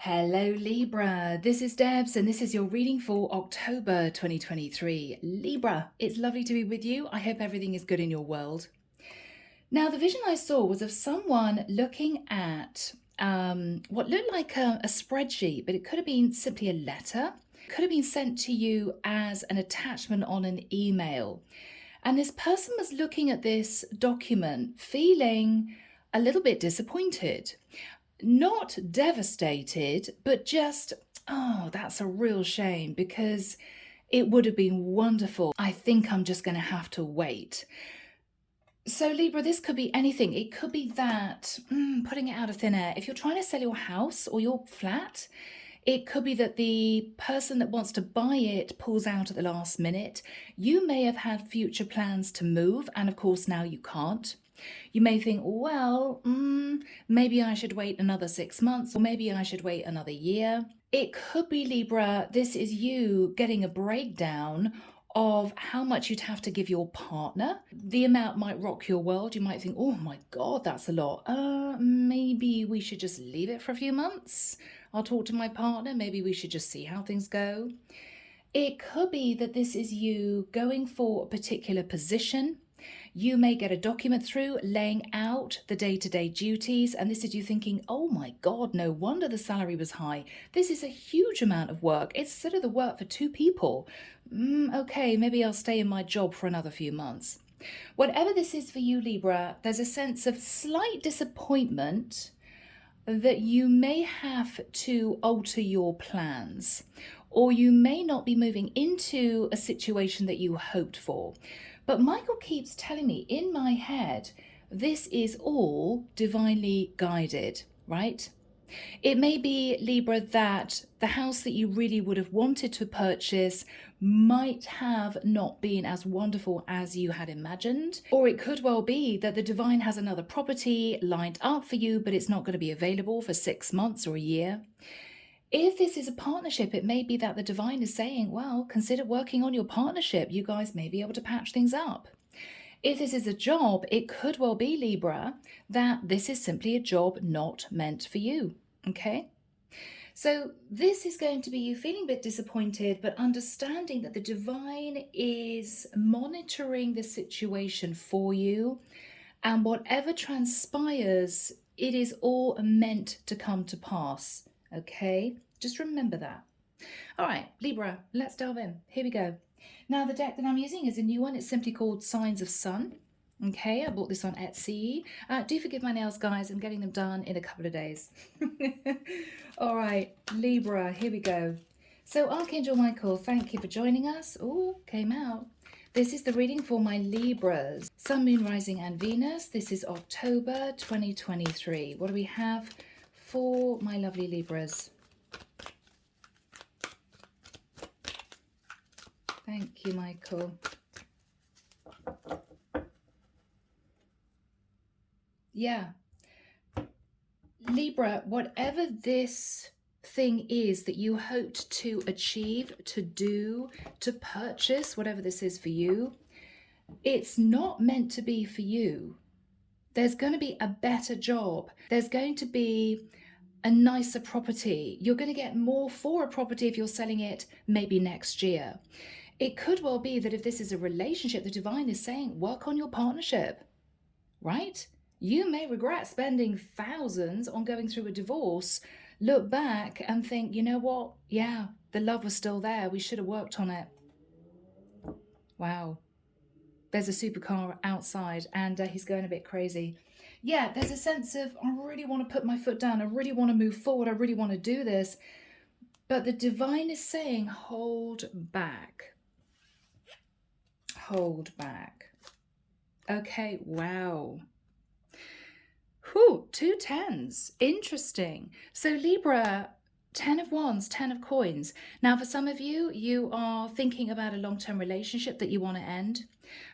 Hello Libra, this is Debs and this is your reading for October 2023. Libra, it's lovely to be with you. I hope everything is good in your world. Now, the vision I saw was of someone looking at what looked like a spreadsheet, but it could have been simply a letter. It could have been sent to you as an attachment on an email. And this person was looking at this document feeling a little bit disappointed. Not devastated, but just, oh, that's a real shame because it would have been wonderful. I think I'm just going to have to wait. So Libra, this could be anything. It could be that, putting it out of thin air, if you're trying to sell your house or your flat, it could be that the person that wants to buy it pulls out at the last minute. You may have had future plans to move, and of course now you can't. You may think, well, maybe I should wait another 6 months, or maybe I should wait another year. It could be, Libra, this is you getting a breakdown of how much you'd have to give your partner. The amount might rock your world. You might think, oh my God, that's a lot. Maybe we should just leave it for a few months. I'll talk to my partner. Maybe we should just see how things go. It could be that this is you going for a particular position. You may get a document through laying out the day-to-day duties, and this is you thinking, oh my God, no wonder the salary was high. This is a huge amount of work. It's sort of the work for two people. Okay, maybe I'll stay in my job for another few months. Whatever this is for you, Libra, there's a sense of slight disappointment that you may have to alter your plans, or you may not be moving into a situation that you hoped for. But Michael keeps telling me in my head, this is all divinely guided, right? It may be, Libra, that the house that you really would have wanted to purchase might have not been as wonderful as you had imagined. Or it could well be that the divine has another property lined up for you, but it's not going to be available for 6 months or a year. If this is a partnership, it may be that the divine is saying, well, consider working on your partnership. You guys may be able to patch things up. If this is a job, it could well be, Libra, that this is simply a job not meant for you. Okay? So this is going to be you feeling a bit disappointed, but understanding that the divine is monitoring the situation for you. And whatever transpires, it is all meant to come to pass. Okay, just remember that. All right, Libra, let's delve in. Here we go. Now, the deck that I'm using is a new one. It's simply called Signs of Sun. Okay, I bought this on Etsy. Do forgive my nails, guys. I'm getting them done in a couple of days. All right, Libra, here we go. So, Archangel Michael, thank you for joining us. Oh, came out. This is the reading for my Libras. Sun, Moon, Rising, and Venus. This is October 2023. What do we have for my lovely Libras? Thank you, Michael. Yeah. Libra, whatever this thing is that you hoped to achieve, to do, to purchase, whatever this is for you, it's not meant to be for you. There's going to be a better job. There's going to be a nicer property. You're going to get more for a property if you're selling it maybe next year. It could well be that if this is a relationship, the divine is saying, work on your partnership, right? You may regret spending thousands on going through a divorce, look back and think, you know what? Yeah, the love was still there. We should have worked on it. Wow. There's a supercar outside and he's going a bit crazy. Yeah, there's a sense of, I really want to put my foot down. I really want to move forward. I really want to do this. But the divine is saying, hold back. Hold back. Okay, wow. Whew, 2 tens. Interesting. So Libra, 10 of wands, 10 of coins. Now, for some of you, you are thinking about a long-term relationship that you want to end.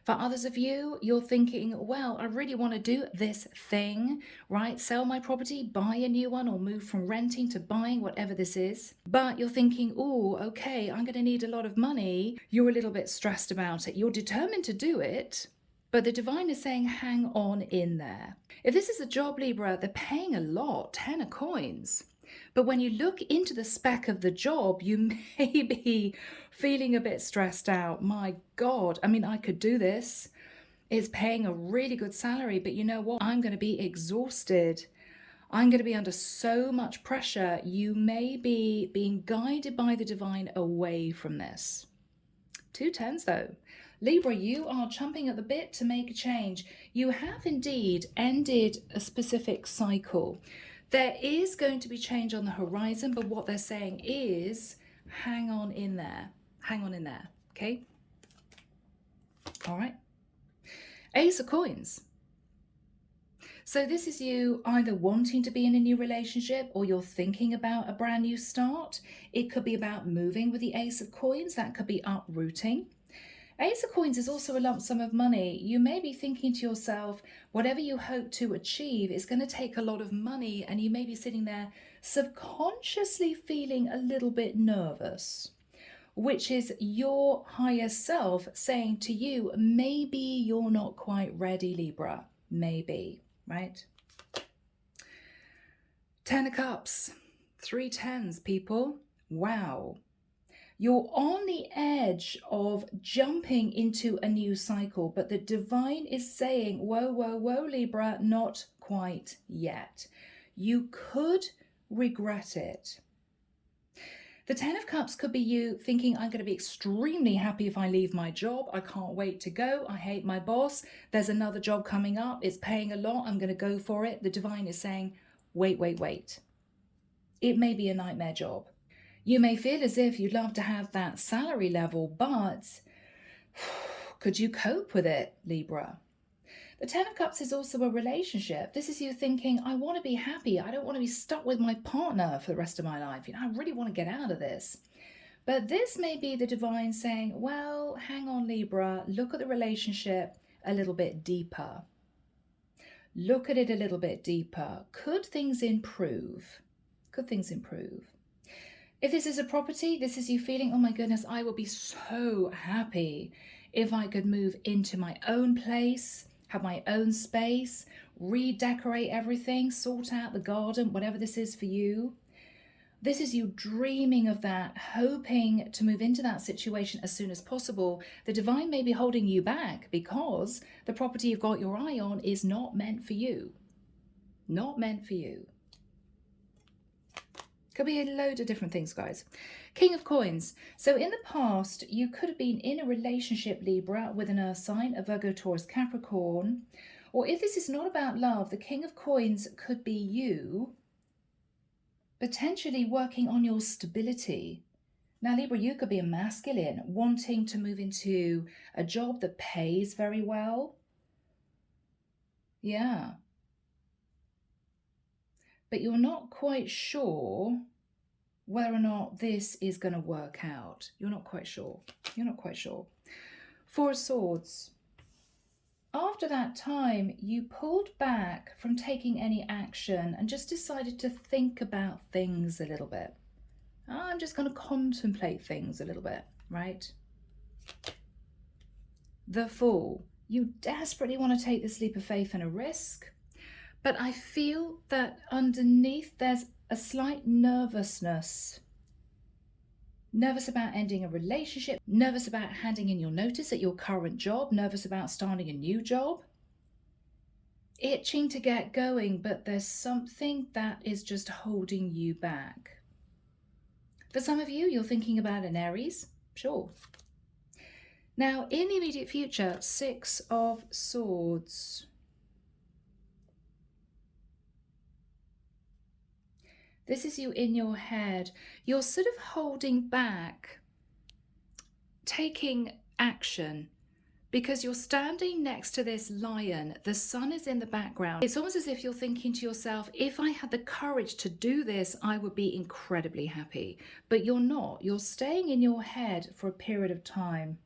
For others of you, you're thinking, well, I really want to do this thing, right? Sell my property, buy a new one, or move from renting to buying, whatever this is. But you're thinking, oh, okay, I'm going to need a lot of money. You're a little bit stressed about it. You're determined to do it, but the divine is saying, hang on in there. If this is a job, Libra, they're paying a lot, 10 of coins. But when you look into the spec of the job, you may be feeling a bit stressed out. My God, I mean, I could do this. It's paying a really good salary, but you know what? I'm going to be exhausted. I'm going to be under so much pressure. You may be being guided by the divine away from this. 2 10s though. Libra, you are chomping at the bit to make a change. You have indeed ended a specific cycle. There is going to be change on the horizon, but what they're saying is hang on in there. Hang on in there. Okay? All right. Ace of Coins. So this is you either wanting to be in a new relationship or you're thinking about a brand new start. It could be about moving with the Ace of Coins. That could be uprooting. Ace of Coins is also a lump sum of money. You may be thinking to yourself, whatever you hope to achieve is going to take a lot of money, and you may be sitting there subconsciously feeling a little bit nervous, which is your higher self saying to you, maybe you're not quite ready, Libra. Maybe, right? 10 of Cups, 3 10s, people. Wow. You're on the edge of jumping into a new cycle, but the divine is saying, whoa, whoa, whoa, Libra, not quite yet. You could regret it. The 10 of Cups could be you thinking, I'm going to be extremely happy if I leave my job. I can't wait to go. I hate my boss. There's another job coming up. It's paying a lot. I'm going to go for it. The divine is saying, wait, wait, wait. It may be a nightmare job. You may feel as if you'd love to have that salary level, but could you cope with it, Libra? The 10 of Cups is also a relationship. This is you thinking, I want to be happy. I don't want to be stuck with my partner for the rest of my life. You know, I really want to get out of this. But this may be the divine saying, well, hang on, Libra, look at the relationship a little bit deeper. Look at it a little bit deeper. Could things improve? Could things improve? If this is a property, this is you feeling, oh my goodness, I will be so happy if I could move into my own place, have my own space, redecorate everything, sort out the garden, whatever this is for you. This is you dreaming of that, hoping to move into that situation as soon as possible. The divine may be holding you back because the property you've got your eye on is not meant for you. Not meant for you. Could be a load of different things, guys. King of Coins. So in the past, you could have been in a relationship, Libra, with an Earth sign, a Virgo, Taurus, Capricorn. Or if this is not about love, the King of Coins could be you potentially working on your stability. Now, Libra, you could be a masculine wanting to move into a job that pays very well. Yeah. But you're not quite sure whether or not this is going to work out. You're not quite sure. You're not quite sure. 4 of Swords. After that time, you pulled back from taking any action and just decided to think about things a little bit. I'm just going to contemplate things a little bit, right? The Fool. You desperately want to take this leap of faith and a risk, but I feel that underneath there's a slight nervousness. Nervous about ending a relationship, nervous about handing in your notice at your current job, nervous about starting a new job. Itching to get going, but there's something that is just holding you back. For some of you, you're thinking about an Aries, sure. Now, in the immediate future, 6 of Swords. This is you in your head. You're sort of holding back, taking action, because you're standing next to this lion. The sun is in the background. It's almost as if you're thinking to yourself, if I had the courage to do this, I would be incredibly happy. But you're not. You're staying in your head for a period of time.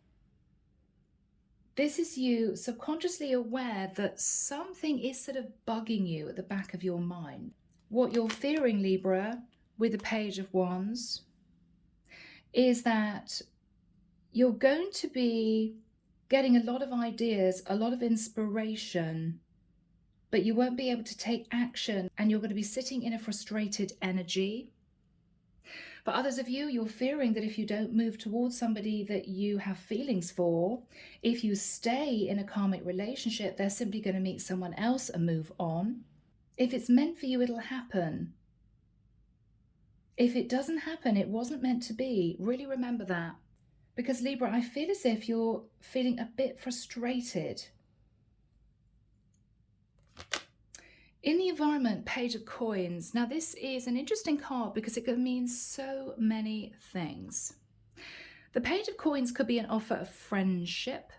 This is you subconsciously aware that something is sort of bugging you at the back of your mind. What you're fearing, Libra, with the Page of Wands, is that you're going to be getting a lot of ideas, a lot of inspiration, but you won't be able to take action, and you're going to be sitting in a frustrated energy. For others of you, you're fearing that if you don't move towards somebody that you have feelings for, if you stay in a karmic relationship, they're simply going to meet someone else and move on. If it's meant for you, it'll happen. If it doesn't happen, it wasn't meant to be. Really remember that. Because Libra, I feel as if you're feeling a bit frustrated. In the environment, Page of Coins. Now this is an interesting card because it can mean so many things. The Page of Coins could be an offer of friendship.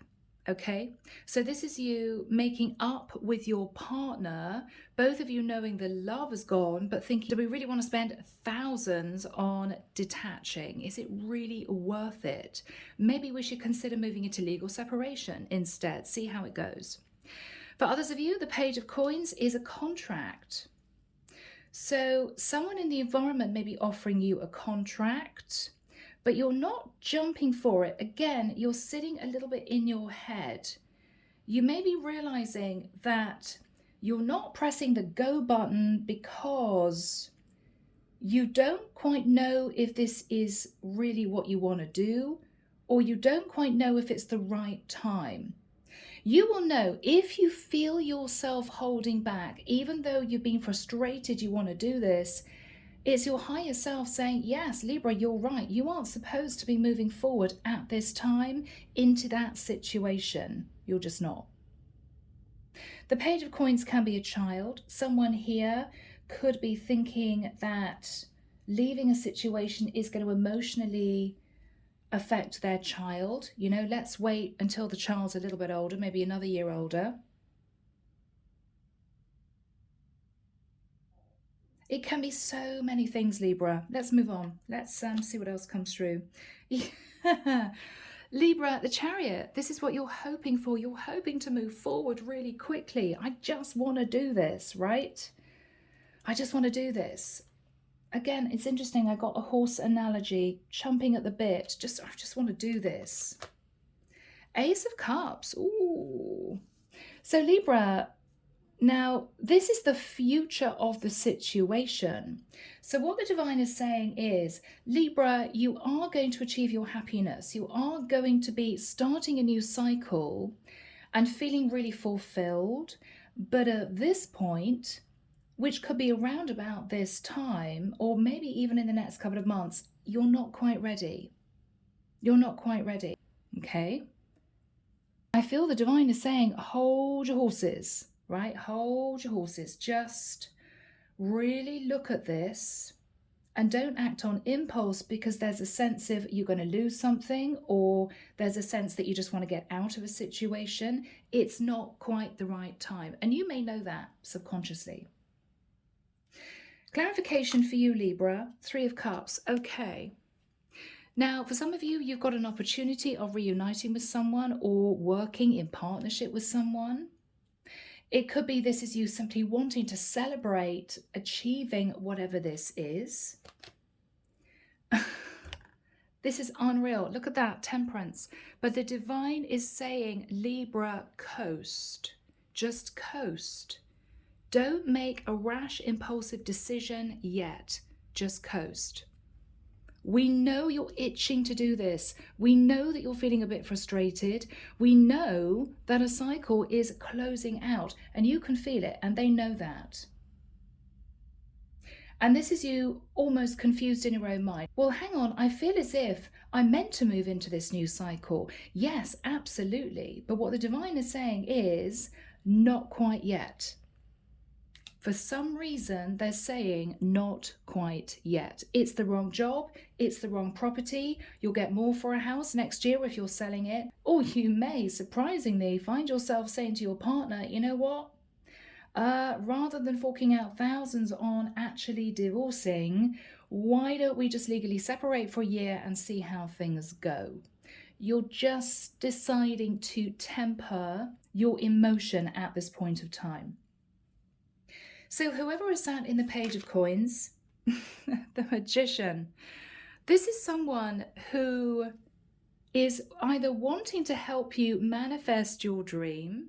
Okay, so this is you making up with your partner, both of you knowing the love is gone, but thinking, do we really want to spend thousands on detaching? Is it really worth it? Maybe we should consider moving into legal separation instead, see how it goes. For others of you, the Page of Coins is a contract. So someone in the environment may be offering you a contract, but you're not jumping for it. Again, you're sitting a little bit in your head. You may be realizing that you're not pressing the go button because you don't quite know if this is really what you want to do, or you don't quite know if it's the right time. You will know if you feel yourself holding back, even though you've been frustrated, you want to do this. It's your higher self saying, yes, Libra, you're right. You aren't supposed to be moving forward at this time into that situation. You're just not. The Page of Coins can be a child. Someone here could be thinking that leaving a situation is going to emotionally affect their child. You know, let's wait until the child's a little bit older, maybe another year older. It can be so many things, Libra. Let's move on. Let's see what else comes through. Libra, the Chariot, this is what you're hoping for. You're hoping to move forward really quickly. I just want to do this, right? I just want to do this. Again, it's interesting. I got a horse analogy, chomping at the bit. I just want to do this. Ace of Cups. Ooh. So Libra, now, this is the future of the situation. So what the divine is saying is, Libra, you are going to achieve your happiness. You are going to be starting a new cycle and feeling really fulfilled. But at this point, which could be around about this time, or maybe even in the next couple of months, you're not quite ready. You're not quite ready, okay? I feel the divine is saying, hold your horses. Right? Hold your horses. Just really look at this and don't act on impulse, because there's a sense of you're going to lose something, or there's a sense that you just want to get out of a situation. It's not quite the right time. And you may know that subconsciously. Clarification for you, Libra, 3 of Cups. Okay. Now, for some of you, you've got an opportunity of reuniting with someone or working in partnership with someone. It could be this is you simply wanting to celebrate achieving whatever this is. This is unreal. Look at that, Temperance. But the divine is saying, Libra, coast. Just coast. Don't make a rash, impulsive decision yet. Just coast. We know you're itching to do this. We know that you're feeling a bit frustrated. We know that a cycle is closing out, and you can feel it, and they know that. And this is you almost confused in your own mind. Well, hang on, I feel as if I'm meant to move into this new cycle. Yes, absolutely. But what the divine is saying is not quite yet. For some reason, they're saying not quite yet. It's the wrong job. It's the wrong property. You'll get more for a house next year if you're selling it. Or you may, surprisingly, find yourself saying to your partner, you know what? Rather than forking out thousands on actually divorcing, why don't we just legally separate for a year and see how things go? You're just deciding to temper your emotion at this point of time. So whoever is sat in the Page of Coins, the Magician, this is someone who is either wanting to help you manifest your dream,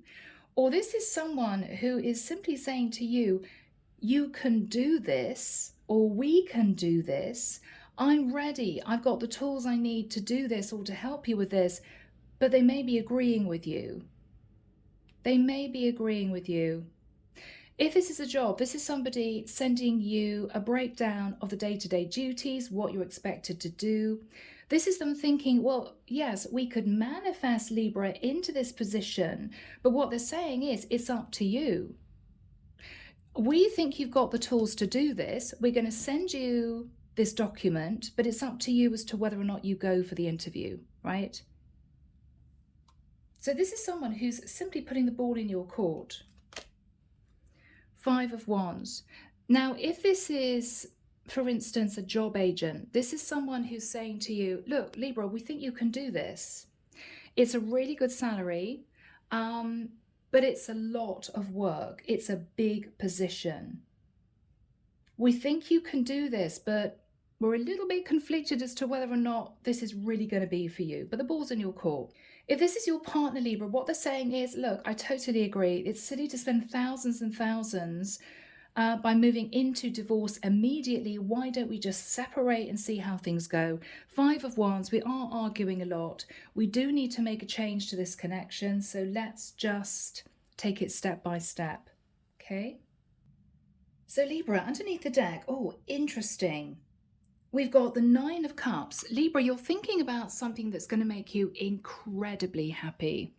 Or this is someone who is simply saying to you, you can do this, or we can do this. I'm ready. I've got the tools I need to do this or to help you with this. But they may be agreeing with you. They may be agreeing with you. If this is a job, this is somebody sending you a breakdown of the day-to-day duties, what you're expected to do. This is them thinking, well, yes, we could manifest Libra into this position, but what they're saying is, it's up to you. We think you've got the tools to do this. We're going to send you this document, but it's up to you as to whether or not you go for the interview, right? So this is someone who's simply putting the ball in your court. 5 of Wands. Now, if this is, for instance, a job agent, this is someone who's saying to you, look, Libra, we think you can do this. It's a really good salary, but it's a lot of work. It's a big position. We think you can do this, but we're a little bit conflicted as to whether or not this is really going to be for you, but the ball's in your court. If this is your partner, Libra, what they're saying is, look, I totally agree. It's silly to spend thousands and thousands by moving into divorce immediately. Why don't we just separate and see how things go? 5 of Wands, we are arguing a lot. We do need to make a change to this connection, so let's just take it step by step, okay? So Libra, underneath the deck, oh, interesting. We've got the 9 of Cups. Libra, you're thinking about something that's going to make you incredibly happy.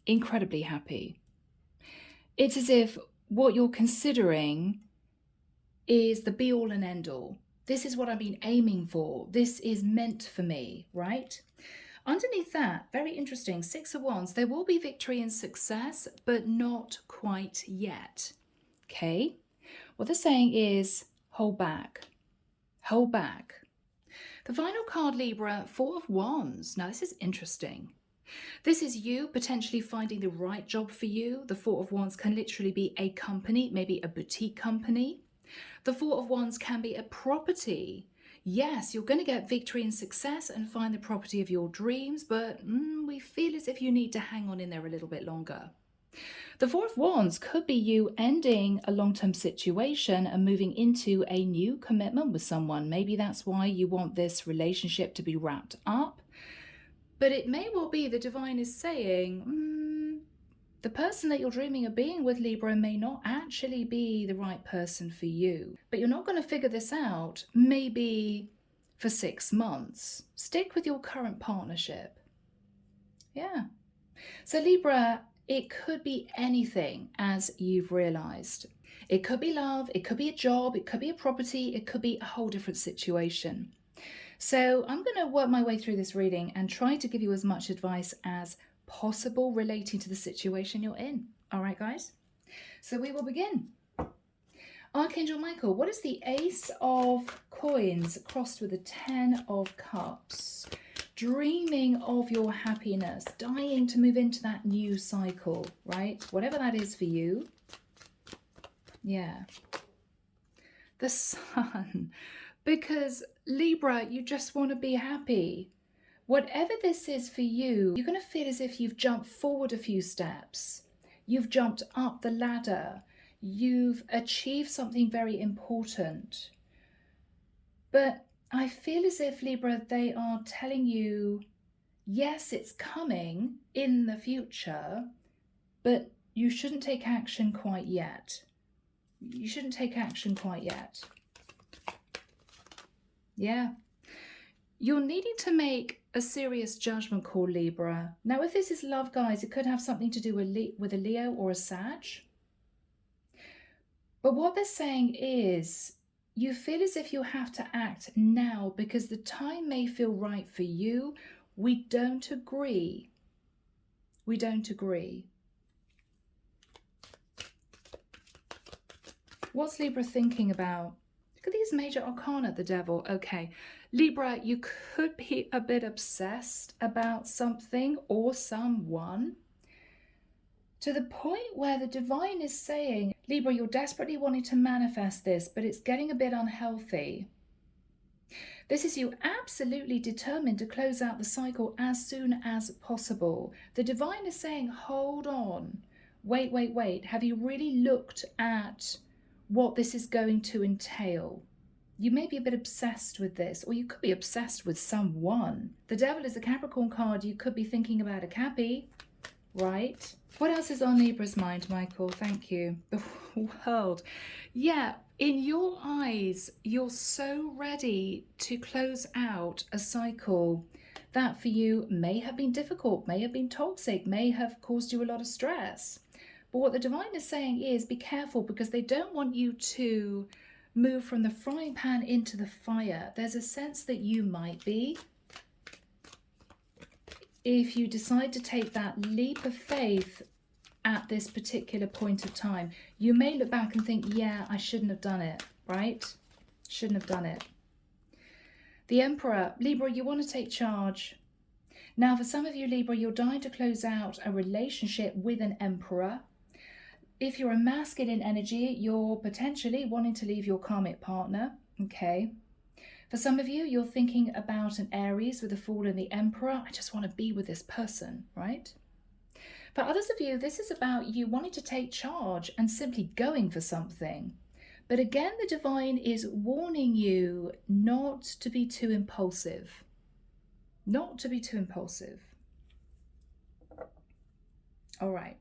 Incredibly happy. It's as if what you're considering is the be-all and end-all. This is what I've been aiming for. This is meant for me, right? Underneath that, very interesting, 6 of Wands. There will be victory and success, but not quite yet. Okay? What they're saying is, hold back. Hold back. The final card, Libra, 4 of Wands. Now, this is interesting. This is you potentially finding the right job for you. The 4 of Wands can literally be a company, maybe a boutique company. The 4 of Wands can be a property. Yes, you're going to get victory and success and find the property of your dreams, but we feel as if you need to hang on in there a little bit longer. The 4 of Wands could be you ending a long-term situation and moving into a new commitment with someone. Maybe that's why you want this relationship to be wrapped up. But it may well be the divine is saying, the person that you're dreaming of being with, Libra, may not actually be the right person for you. But you're not going to figure this out maybe for 6 months. Stick with your current partnership. Yeah. So Libra, it could be anything, as you've realized. It could be love, it could be a job, it could be a property, it could be a whole different situation. So I'm going to work my way through this reading and try to give you as much advice as possible relating to the situation you're in. All right, guys? So we will begin. Archangel Michael, what is the Ace of Coins crossed with the 10 of Cups? Dreaming of your happiness, dying to move into that new cycle, right? Whatever that is for you. Yeah. The Sun. Because Libra, you just want to be happy. Whatever this is for you, you're going to feel as if you've jumped forward a few steps. You've jumped up the ladder. You've achieved something very important. But I feel as if, Libra, they are telling you, yes, it's coming in the future, but you shouldn't take action quite yet. You shouldn't take action quite yet. Yeah. You're needing to make a serious judgment call, Libra. Now, if this is love, guys, it could have something to do with a Leo or a Sag. But what they're saying is, you feel as if you have to act now because the time may feel right for you. We don't agree. We don't agree. What's Libra thinking about? Look at these major arcana, the devil. Okay, Libra, you could be a bit obsessed about something or someone, to the point where the divine is saying, Libra, you're desperately wanting to manifest this, but it's getting a bit unhealthy. This is you absolutely determined to close out the cycle as soon as possible. The divine is saying, hold on. Wait, wait, wait. Have you really looked at what this is going to entail? You may be a bit obsessed with this, or you could be obsessed with someone. The Devil is a Capricorn card. You could be thinking about a Cappy, right? What else is on Libra's mind, Michael? Thank you. The world. Yeah, in your eyes, you're so ready to close out a cycle that for you may have been difficult, may have been toxic, may have caused you a lot of stress. But what the divine is saying is be careful, because they don't want you to move from the frying pan into the fire. There's a sense that you might be, if you decide to take that leap of faith at this particular point of time, you may look back and think, yeah, I shouldn't have done it, right? Shouldn't have done it. The Emperor, Libra, you want to take charge. Now, for some of you, Libra, you're dying to close out a relationship with an Emperor. If you're a masculine energy, you're potentially wanting to leave your karmic partner, okay? For some of you, you're thinking about an Aries with the Fool and the Emperor. I just want to be with this person, right? For others of you, this is about you wanting to take charge and simply going for something. But again, the divine is warning you not to be too impulsive. Not to be too impulsive. All right.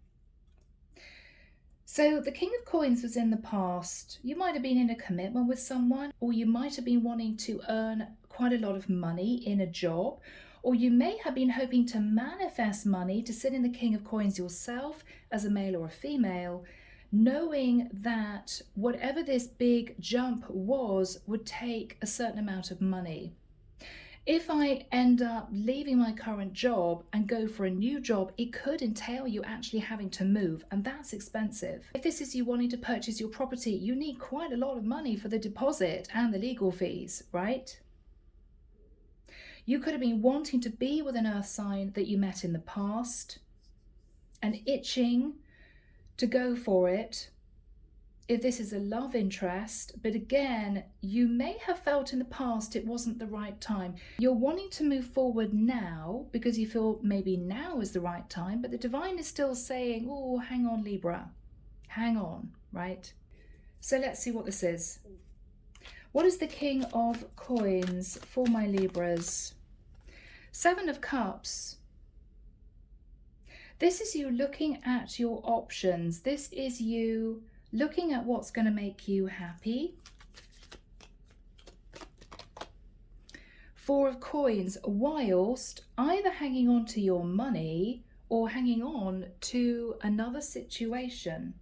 So the King of Coins was in the past. You might have been in a commitment with someone, or you might have been wanting to earn quite a lot of money in a job, or you may have been hoping to manifest money to sit in the King of Coins yourself as a male or a female, knowing that whatever this big jump was would take a certain amount of money. If I end up leaving my current job and go for a new job, it could entail you actually having to move, and that's expensive. If this is you wanting to purchase your property, you need quite a lot of money for the deposit and the legal fees, right? You could have been wanting to be with an earth sign that you met in the past and itching to go for it. If this is a love interest, but again, you may have felt in the past it wasn't the right time. You're wanting to move forward now because you feel maybe now is the right time, but the divine is still saying, oh, hang on, Libra, hang on, right? So let's see what this is. What is the King of Coins for my Libras? Seven of Cups. This is you looking at your options. This is you looking at what's going to make you happy. Four of Coins, whilst either hanging on to your money or hanging on to another situation.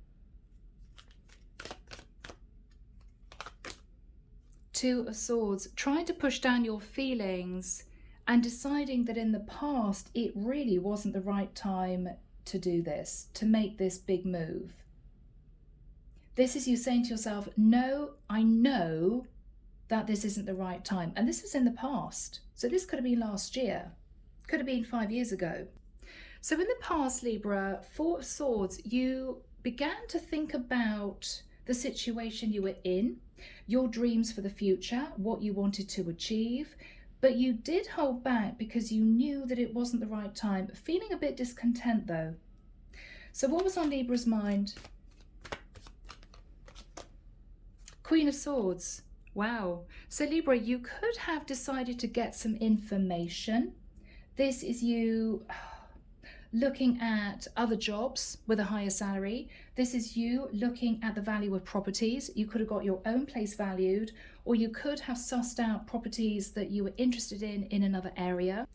Two of Swords, trying to push down your feelings and deciding that in the past it really wasn't the right time to do this, to make this big move. This is you saying to yourself, no, I know that this isn't the right time. And this was in the past. So this could have been last year, could have been 5 years ago. So in the past, Libra, Four of Swords, you began to think about the situation you were in, your dreams for the future, what you wanted to achieve, but you did hold back because you knew that it wasn't the right time, feeling a bit discontent though. So what was on Libra's mind? Queen of Swords. Wow. So Libra, you could have decided to get some information. This is you looking at other jobs with a higher salary. This is you looking at the value of properties. You could have got your own place valued, or you could have sussed out properties that you were interested in another area.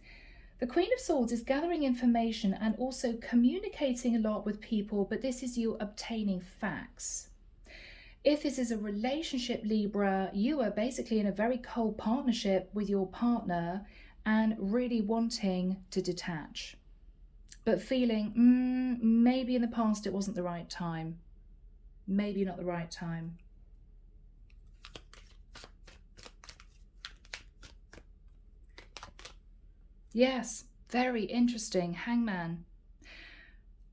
The Queen of Swords is gathering information and also communicating a lot with people, but this is you obtaining facts. If this is a relationship, Libra, you are basically in a very cold partnership with your partner and really wanting to detach, but feeling maybe in the past it wasn't the right time. Maybe not the right time. Yes, very interesting. Hangman.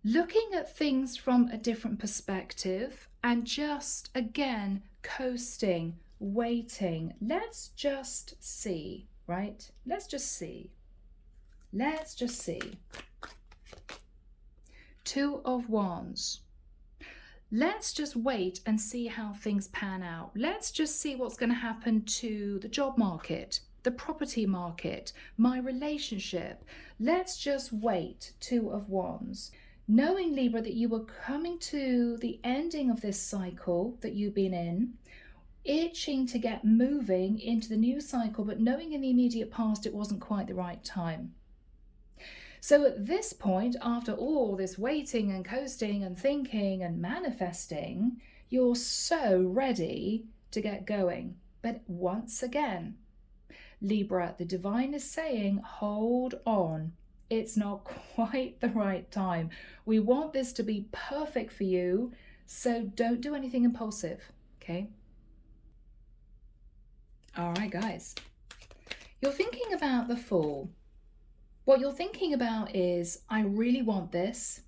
Looking at things from a different perspective and just, again, coasting, waiting. Let's just see, right? Let's just see. Let's just see. Two of Wands. Let's just wait and see how things pan out. Let's just see what's going to happen to the job market, the property market, my relationship. Let's just wait. Two of Wands. Knowing, Libra, that you were coming to the ending of this cycle that you've been in, itching to get moving into the new cycle, but knowing in the immediate past it wasn't quite the right time. So at this point, after all this waiting and coasting and thinking and manifesting, you're so ready to get going. But once again, Libra, the divine is saying, hold on. It's not quite the right time. We want this to be perfect for you, so don't do anything impulsive, okay? All right, guys. You're thinking about the Fool. What you're thinking about is, I really want this,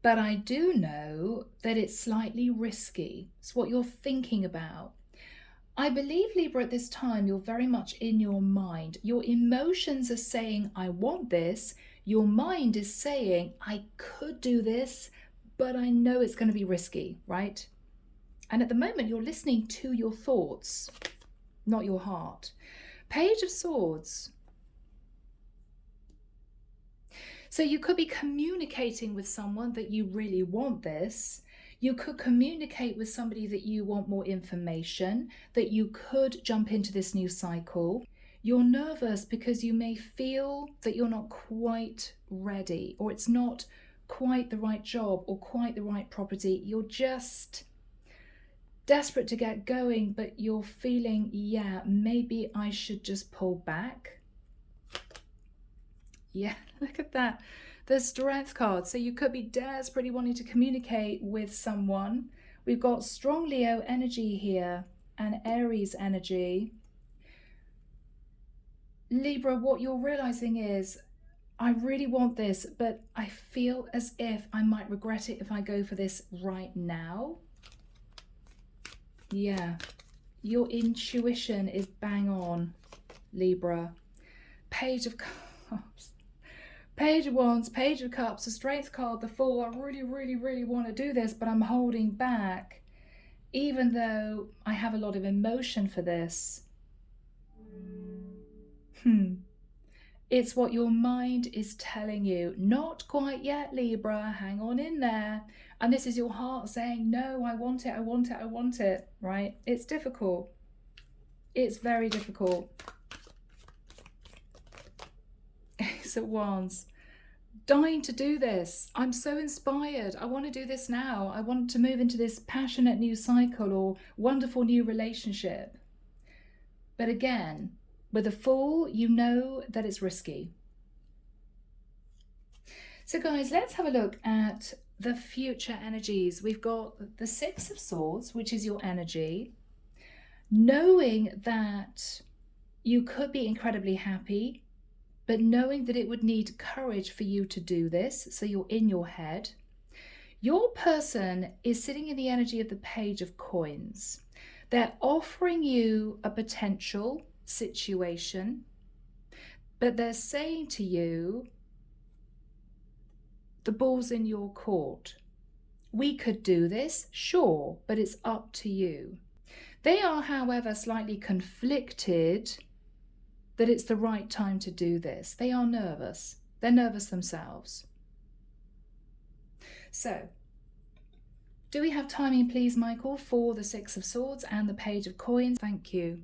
but I do know that it's slightly risky. It's what you're thinking about. I believe, Libra, at this time, you're very much in your mind. Your emotions are saying, I want this. Your mind is saying, I could do this, but I know it's going to be risky, right? And at the moment, you're listening to your thoughts, not your heart. Page of Swords. So you could be communicating with someone that you really want this. You could communicate with somebody that you want more information, that you could jump into this new cycle. You're nervous because you may feel that you're not quite ready, or it's not quite the right job or quite the right property. You're just desperate to get going, but you're feeling, yeah, maybe I should just pull back. Yeah, look at that. The Strength card. So you could be desperately wanting to communicate with someone. We've got strong Leo energy here and Aries energy. Libra, what you're realizing is, I really want this, but I feel as if I might regret it if I go for this right now. Yeah, your intuition is bang on, Libra. Page of Cups. Page of Wands, Page of Cups, the Strength card, the Fool. I really, really, really want to do this, but I'm holding back, even though I have a lot of emotion for this. It's what your mind is telling you. Not quite yet, Libra. Hang on in there. And this is your heart saying, no, I want it, I want it, I want it, right? It's difficult. It's very difficult. Ace of Wands. Dying to do this. I'm so inspired. I want to do this now. I want to move into this passionate new cycle or wonderful new relationship. But again, with a Fool, you know that it's risky. So guys, let's have a look at the future energies. We've got the Six of Swords, which is your energy. Knowing that you could be incredibly happy, but knowing that it would need courage for you to do this, so you're in your head. Your person is sitting in the energy of the Page of Coins. They're offering you a potential situation, but they're saying to you, the ball's in your court. We could do this, sure, but it's up to you. They are, however, slightly conflicted that it's the right time to do this. They are nervous. They're nervous themselves. So, do we have timing, please, Michael, for the Six of Swords and the Page of Coins? Thank you.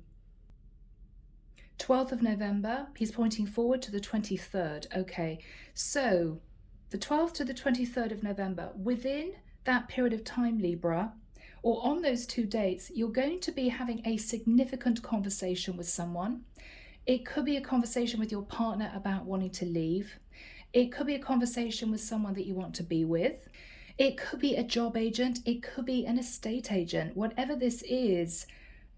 12th of November, he's pointing forward to the 23rd. Okay, so the 12th to the 23rd of November, within that period of time, Libra, or on those 2 dates, you're going to be having a significant conversation with someone. It could be a conversation with your partner about wanting to leave. It could be a conversation with someone that you want to be with. It could be a job agent. It could be an estate agent. Whatever this is,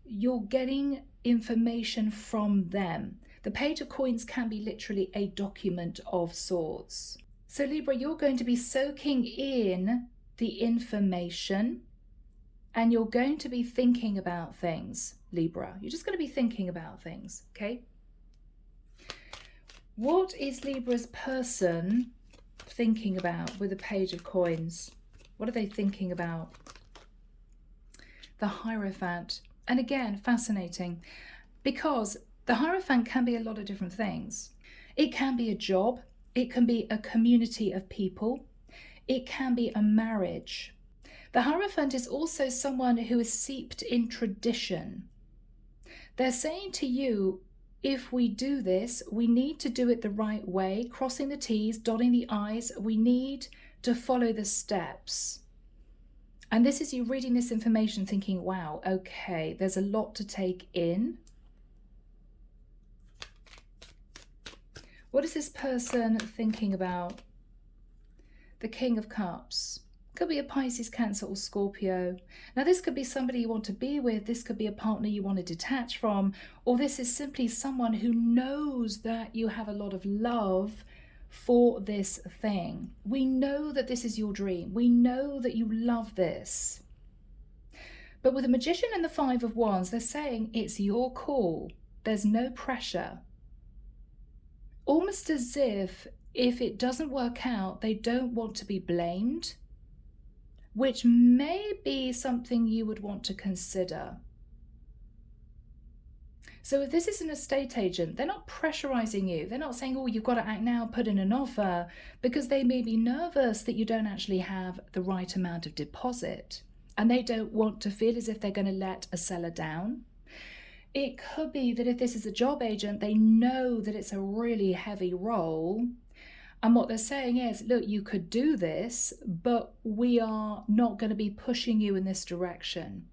you're getting information from them. The Page of Coins can be literally a document of sorts. So Libra, you're going to be soaking in the information and you're going to be thinking about things, Libra. You're just going to be thinking about things, okay? What is Libra's person thinking about with the Page of Coins? What are they thinking about? The Hierophant. And again, fascinating, because the Hierophant can be a lot of different things. It can be a job. It can be a community of people. It can be a marriage. The Hierophant is also someone who is steeped in tradition. They're saying to you, if we do this, we need to do it the right way, crossing the T's, dotting the I's. We need to follow the steps. And this is you reading this information thinking, wow, okay, there's a lot to take in. What is this person thinking about? The King of Cups. Could be a Pisces, Cancer, or Scorpio. Now, this could be somebody you want to be with. This could be a partner you want to detach from. Or this is simply someone who knows that you have a lot of love for this thing. We know that this is your dream. We know that you love this. But with the Magician and the Five of Wands, they're saying it's your call. There's no pressure. Almost as if it doesn't work out, they don't want to be blamed, which may be something you would want to consider. So if this is an estate agent, they're not pressurizing you. They're not saying, oh, you've got to act now, put in an offer, because they may be nervous that you don't actually have the right amount of deposit. And they don't want to feel as if they're going to let a seller down. It could be that if this is a job agent, they know that it's a really heavy role. And what they're saying is, look, you could do this, but we are not going to be pushing you in this direction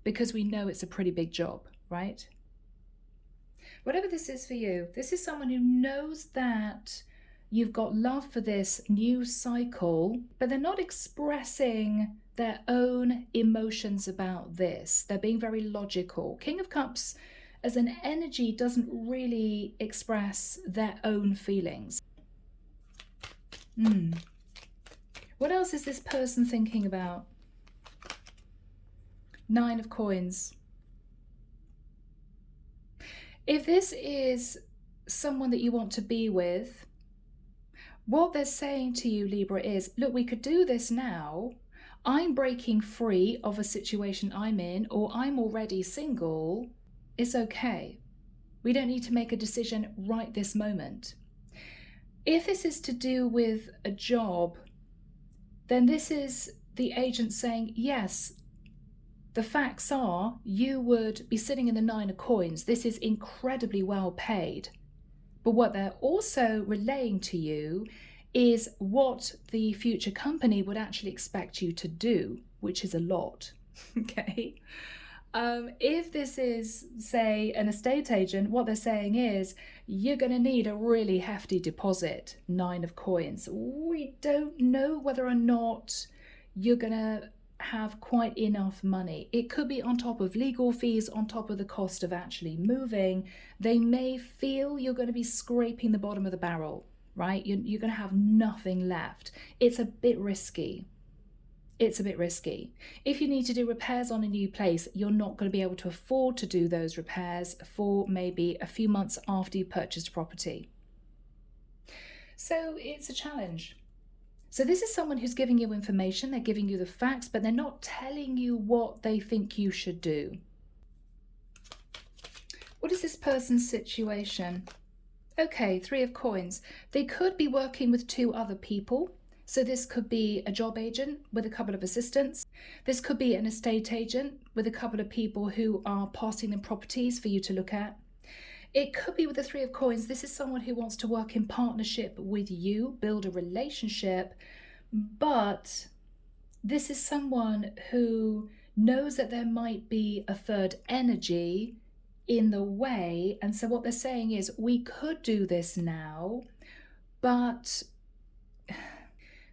because we know it's a pretty big job, right? Whatever this is for you, this is someone who knows that you've got love for this new cycle, but they're not expressing their own emotions about this. They're being very logical. King of Cups as an energy doesn't really express their own feelings. What else is this person thinking about? Nine of Coins. If this is someone that you want to be with, what they're saying to you, Libra, is, look, we could do this now. I'm breaking free of a situation I'm in, or I'm already single. It's okay. We don't need to make a decision right this moment. If this is to do with a job, then this is the agent saying, yes, the facts are you would be sitting in the Nine of Coins. This is incredibly well paid. But what they're also relaying to you is what the future company would actually expect you to do, which is a lot. Okay. If this is, say, an estate agent, what they're saying is you're going to need a really hefty deposit, Nine of Coins. We don't know whether or not you're going to have quite enough money. It could be on top of legal fees, on top of the cost of actually moving. They may feel you're going to be scraping the bottom of the barrel, right? You're going to have nothing left. It's a bit risky. It's a bit risky. If you need to do repairs on a new place, you're not going to be able to afford to do those repairs for maybe a few months after you purchased property. So it's a challenge. So this is someone who's giving you information, they're giving you the facts, but they're not telling you what they think you should do. What is this person's situation? Okay, Three of Coins. They could be working with two other people. So this could be a job agent with a couple of assistants. This could be an estate agent with a couple of people who are passing them properties for you to look at. It could be with the Three of Coins. This is someone who wants to work in partnership with you, build a relationship, but this is someone who knows that there might be a third energy in the way. And so what they're saying is, we could do this now, but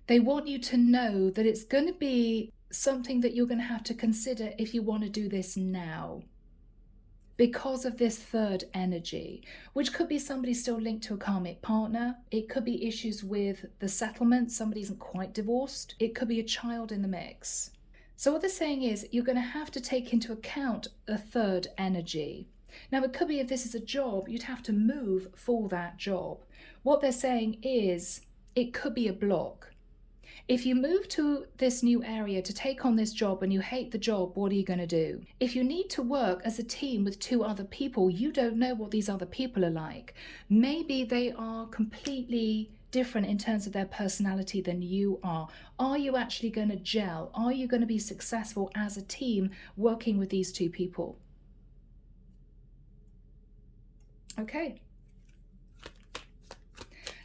they want you to know that it's going to be something that you're going to have to consider if you want to do this now, because of this third energy, which could be somebody still linked to a karmic partner. It could be issues with the settlement. Somebody isn't quite divorced. It could be a child in the mix. So what they're saying is you're going to have to take into account a third energy. Now, it could be if this is a job, you'd have to move for that job. What they're saying is it could be a block. If you move to this new area to take on this job and you hate the job, what are you going to do? If you need to work as a team with 2 other people, you don't know what these other people are like. Maybe they are completely different in terms of their personality than you are. Are you actually going to gel? Are you going to be successful as a team working with these 2 people? Okay.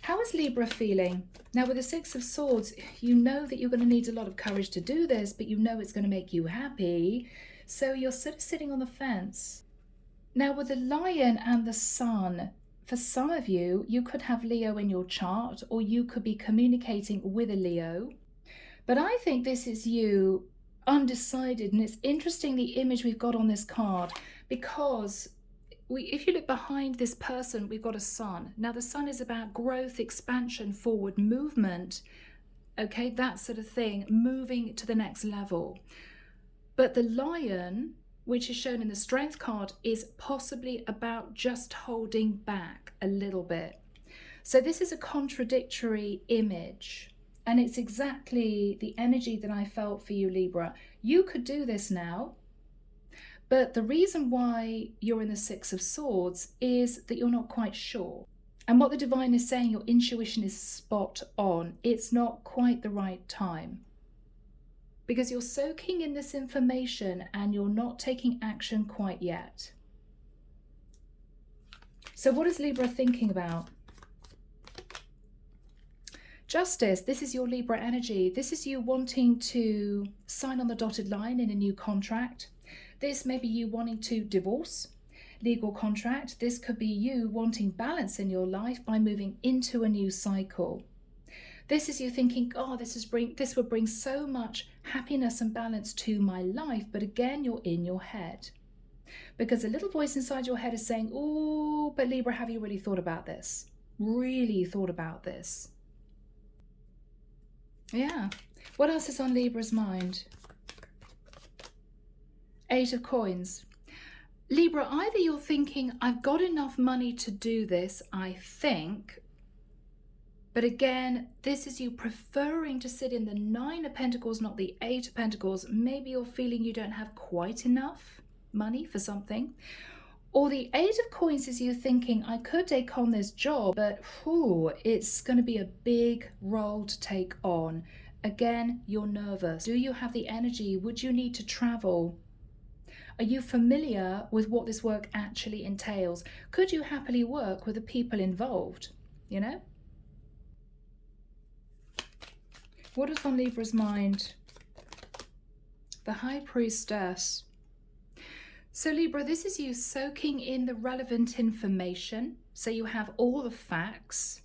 How is Libra feeling? Now with the 6 of Swords, you know that you're going to need a lot of courage to do this, but you know it's going to make you happy. So you're sort of sitting on the fence. Now with the Lion and the Sun, for some of you, you could have Leo in your chart, or you could be communicating with a Leo. But I think this is you undecided, and it's interesting the image we've got on this card, because if you look behind this person, we've got a sun. Now the sun is about growth, expansion, forward movement, okay, that sort of thing, moving to the next level. But the Lion, which is shown in the Strength card, is possibly about just holding back a little bit. So this is a contradictory image, and it's exactly the energy that I felt for you, Libra. You could do this now. But the reason why you're in the 6 of Swords is that you're not quite sure. And what the divine is saying, your intuition is spot on. It's not quite the right time. Because you're soaking in this information and you're not taking action quite yet. So what is Libra thinking about? Justice, this is your Libra energy. This is you wanting to sign on the dotted line in a new contract. This may be you wanting to divorce, legal contract. This could be you wanting balance in your life by moving into a new cycle. This is you thinking, oh, this would bring so much happiness and balance to my life. But again, you're in your head. Because a little voice inside your head is saying, oh, but Libra, have you really thought about this? Really thought about this? Yeah. What else is on Libra's mind? 8 of Coins. Libra, either you're thinking, I've got enough money to do this, I think. But again, this is you preferring to sit in the 9 of Pentacles, not the 8 of Pentacles. Maybe you're feeling you don't have quite enough money for something. Or the 8 of Coins is you thinking, I could take on this job, but it's going to be a big role to take on. Again, you're nervous. Do you have the energy? Would you need to travel? Are you familiar with what this work actually entails? Could you happily work with the people involved? You know? What is on Libra's mind? The High Priestess. So Libra, this is you soaking in the relevant information. So you have all the facts.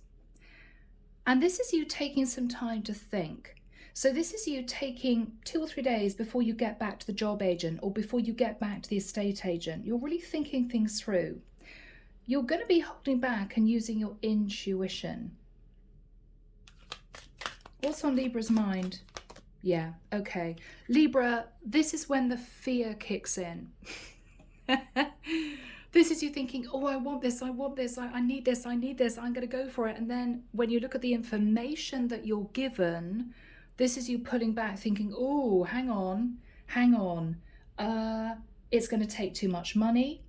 And this is you taking some time to think. So this is you taking 2 or 3 days before you get back to the job agent or before you get back to the estate agent. You're really thinking things through. You're going to be holding back and using your intuition. What's on Libra's mind? Yeah, okay. Libra, this is when the fear kicks in. This is you thinking, oh, I want this, I need this, I'm going to go for it. And then when you look at the information that you're given, this is you pulling back thinking, oh, hang on. It's going to take too much money,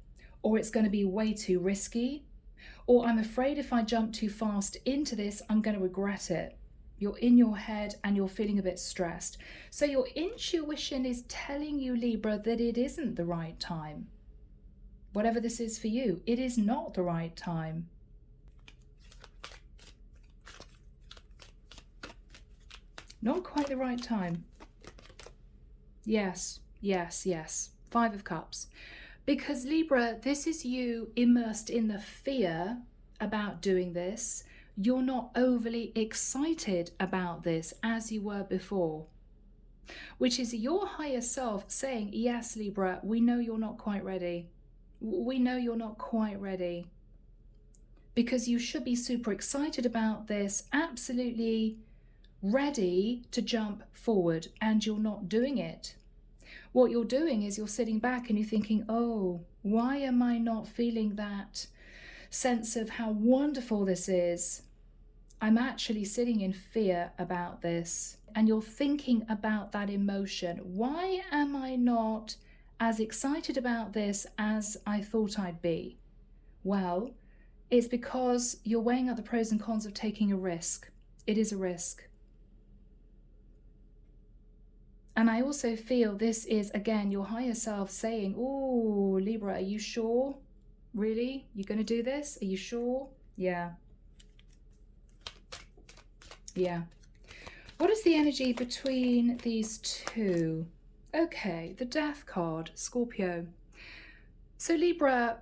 or it's going to be way too risky, or I'm afraid if I jump too fast into this, I'm going to regret it. You're in your head and you're feeling a bit stressed. So your intuition is telling you, Libra, that it isn't the right time. Whatever this is for you, it is not the right time. Not quite the right time. Yes. 5 of Cups. Because Libra, this is you immersed in the fear about doing this. You're not overly excited about this as you were before. Which is your higher self saying, yes, Libra, we know you're not quite ready. We know you're not quite ready. Because you should be super excited about this, absolutely ready to jump forward, and you're not doing it. What you're doing is you're sitting back and you're thinking, oh, why am I not feeling that sense of how wonderful this is? I'm actually sitting in fear about this. And you're thinking about that emotion. Why am I not as excited about this as I thought I'd be? Well, it's because you're weighing up the pros and cons of taking a risk. It is a risk. And I also feel this is, again, your higher self saying, oh, Libra, are you sure? Really? You're going to do this? Are you sure? Yeah. Yeah. What is the energy between these two? Okay, the Death card, Scorpio. So Libra,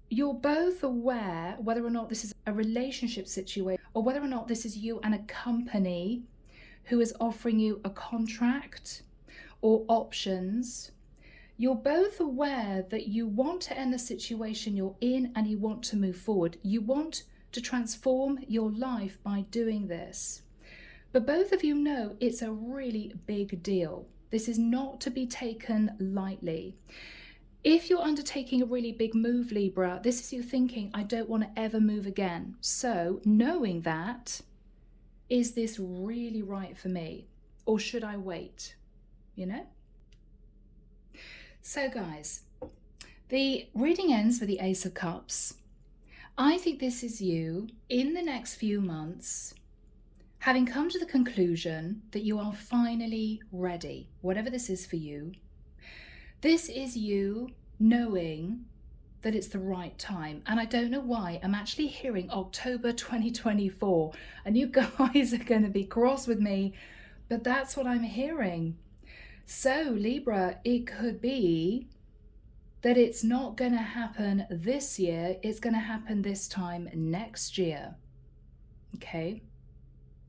you're both aware whether or not this is a relationship situation or whether or not this is you and a company who is offering you a contract or options. You're both aware that you want to end the situation you're in and you want to move forward. You want to transform your life by doing this. But both of you know it's a really big deal. This is not to be taken lightly. If you're undertaking a really big move, Libra, this is you thinking, I don't want to ever move again. So knowing that, is this really right for me? Or should I wait? You know? So guys, the reading ends with the Ace of Cups. I think this is you in the next few months having come to the conclusion that you are finally ready, whatever this is for you. This is you knowing that it's the right time. And I don't know why, I'm actually hearing October 2024, and you guys are going to be cross with me, but that's what I'm hearing. So Libra, it could be that it's not going to happen this year, it's going to happen this time next year. Okay?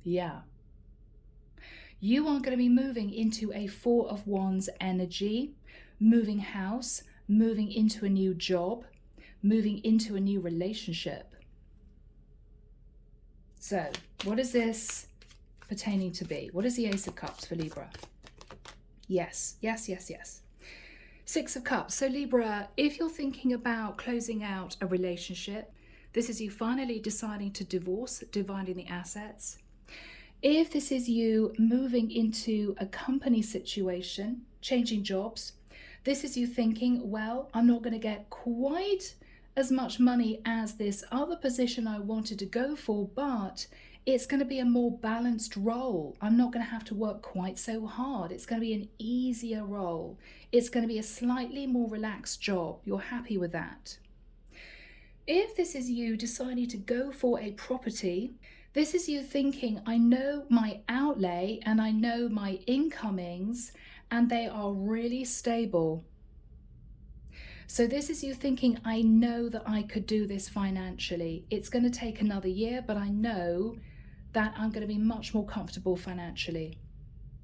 Yeah. You are going to be moving into a Four of Wands energy, moving house, moving into a new job, moving into a new relationship. So, what is this pertaining to be? What is the Ace of Cups for Libra? Yes, yes, yes, yes. Six of Cups. So Libra, if you're thinking about closing out a relationship, this is you finally deciding to divorce, dividing the assets. If this is you moving into a company situation, changing jobs, this is you thinking, well, I'm not going to get quite as much money as this other position I wanted to go for, but it's going to be a more balanced role. I'm not going to have to work quite so hard. It's going to be an easier role. It's going to be a slightly more relaxed job. You're happy with that. If this is you deciding to go for a property, this is you thinking, I know my outlay and I know my incomings and they are really stable. So this is you thinking, I know that I could do this financially. It's going to take another year, but I know that I'm going to be much more comfortable financially.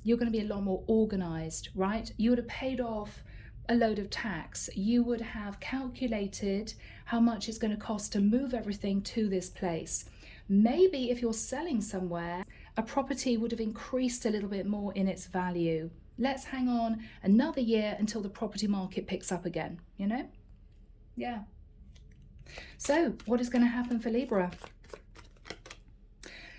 You're going to be a lot more organized, right? You would have paid off a load of tax. You would have calculated how much it's going to cost to move everything to this place. Maybe if you're selling somewhere, a property would have increased a little bit more in its value. Let's hang on another year until the property market picks up again, you know? Yeah. So what is going to happen for Libra?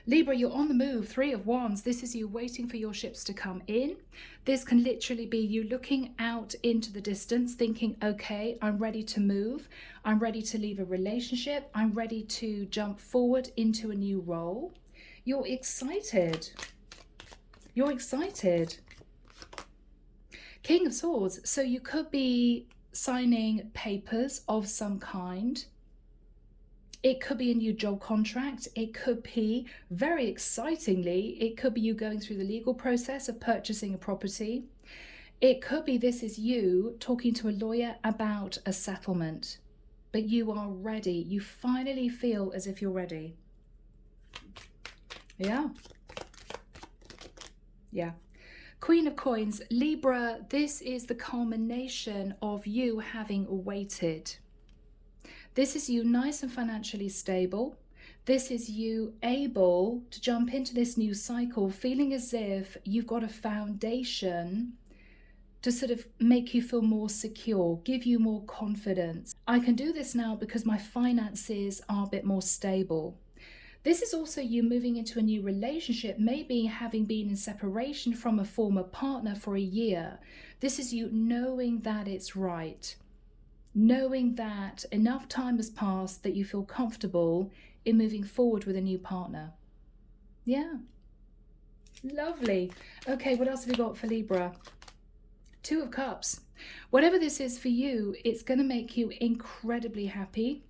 Libra, you're on the move, Three of Wands. This is you waiting for your ships to come in. This can literally be you looking out into the distance, thinking, okay, I'm ready to move. I'm ready to leave a relationship. I'm ready to jump forward into a new role. You're excited. You're excited. King of Swords. So you could be signing papers of some kind. It could be a new job contract. It could be, very excitingly, it could be you going through the legal process of purchasing a property. It could be this is you talking to a lawyer about a settlement, but you are ready. You finally feel as if you're ready. Yeah. Yeah. Queen of Coins, Libra, this is the culmination of you having waited. This is you nice and financially stable. This is you able to jump into this new cycle, feeling as if you've got a foundation to sort of make you feel more secure, give you more confidence. I can do this now because my finances are a bit more stable. This is also you moving into a new relationship, maybe having been in separation from a former partner for a year. This is you knowing that it's right, knowing that enough time has passed that you feel comfortable in moving forward with a new partner. Yeah, lovely. Okay, what else have we got for Libra? Two of Cups. Whatever this is for you, it's going to make you incredibly happy.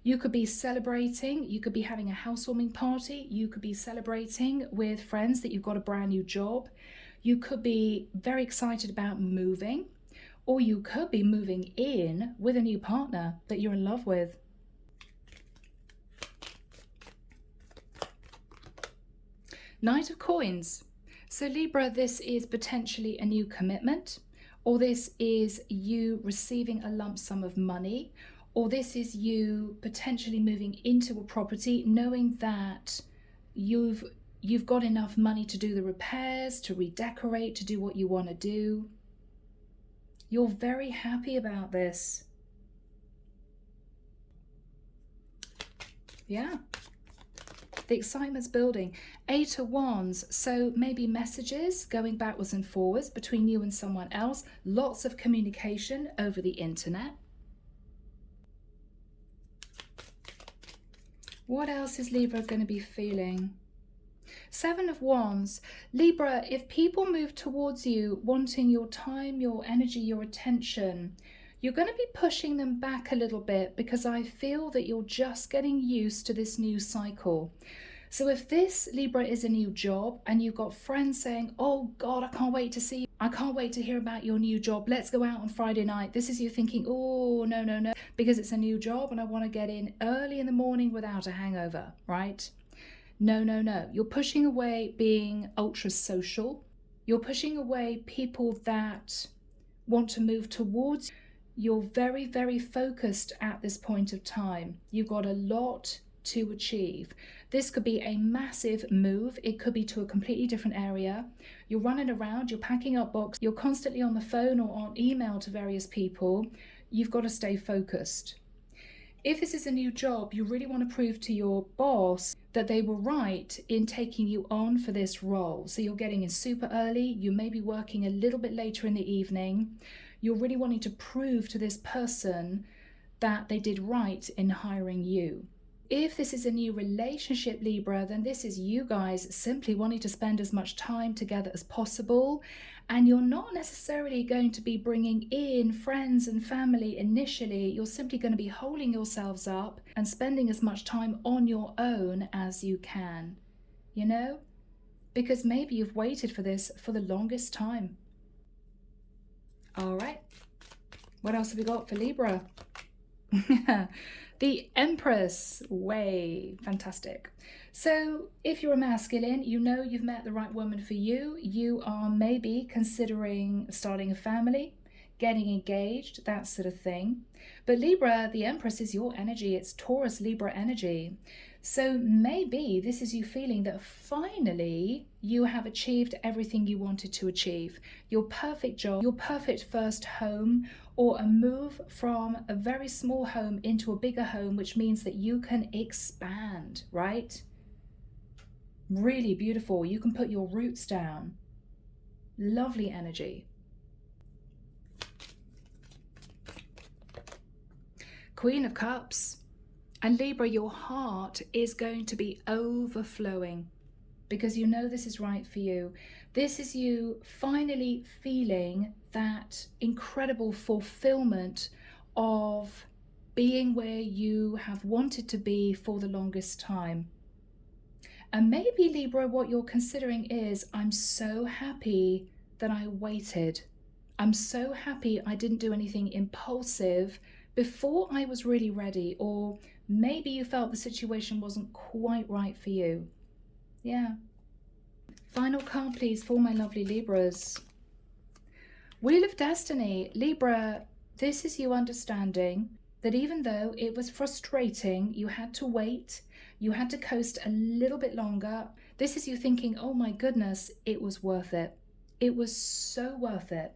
You could be celebrating, you could be having a housewarming party, you could be celebrating with friends that you've got a brand new job, you could be very excited about moving, or you could be moving in with a new partner that you're in love with. Knight of Coins. So Libra, this is potentially a new commitment, or this is you receiving a lump sum of money, or this is you potentially moving into a property knowing that you've got enough money to do the repairs, to redecorate, to do what you want to do. You're very happy about this. Yeah. The excitement's building. 8 of Wands, so maybe messages going backwards and forwards between you and someone else. Lots of communication over the internet. What else is Libra going to be feeling? 7 of Wands. Libra, if people move towards you wanting your time, your energy, your attention, you're going to be pushing them back a little bit because I feel that you're just getting used to this new cycle. So if this, Libra, is a new job and you've got friends saying, oh God, I can't wait to see you. I can't wait to hear about your new job. Let's go out on Friday night. This is you thinking, oh, no, no, no, because it's a new job and I want to get in early in the morning without a hangover, right? No, no, no. You're pushing away being ultra social. You're pushing away people that want to move towards you. You're very, very focused at this point of time. You've got a lot to achieve. This could be a massive move. It could be to a completely different area. You're running around, you're packing up boxes, you're constantly on the phone or on email to various people. You've got to stay focused. If this is a new job, you really want to prove to your boss that they were right in taking you on for this role. So you're getting in super early, you may be working a little bit later in the evening. You're really wanting to prove to this person that they did right in hiring you. If this is a new relationship, Libra, then this is you guys simply wanting to spend as much time together as possible. And you're not necessarily going to be bringing in friends and family initially. You're simply going to be holding yourselves up and spending as much time on your own as you can, you know? Because maybe you've waited for this for the longest time. All right. What else have we got for Libra? The Empress. Way fantastic. So if you're a masculine, you know you've met the right woman for you. You are maybe considering starting a family, getting engaged, that sort of thing. But Libra, the Empress is your energy. It's Taurus Libra energy. So maybe this is you feeling that finally you have achieved everything you wanted to achieve. Your perfect job, your perfect first home, or a move from a very small home into a bigger home, which means that you can expand, right? Really beautiful. You can put your roots down. Lovely energy. Queen of Cups. And Libra, your heart is going to be overflowing because you know this is right for you. This is you finally feeling that incredible fulfillment of being where you have wanted to be for the longest time. And maybe, Libra, what you're considering is, I'm so happy that I waited. I'm so happy I didn't do anything impulsive before I was really ready, or maybe you felt the situation wasn't quite right for you. Yeah. Final card, please, for my lovely Libras. Wheel of Destiny. Libra, this is you understanding that even though it was frustrating, you had to wait, you had to coast a little bit longer. This is you thinking, oh my goodness, it was worth it. It was so worth it.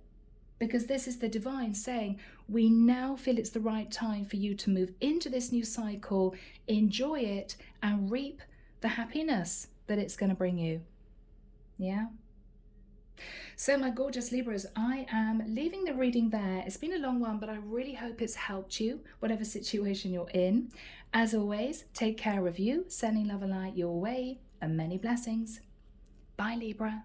Because this is the divine saying, we now feel it's the right time for you to move into this new cycle, enjoy it, and reap the happiness that it's going to bring you. Yeah. So my gorgeous Libras, I am leaving the reading there. It's been a long one, but I really hope it's helped you, whatever situation you're in. As always, take care of you, sending love and light your way, and many blessings. Bye, Libra.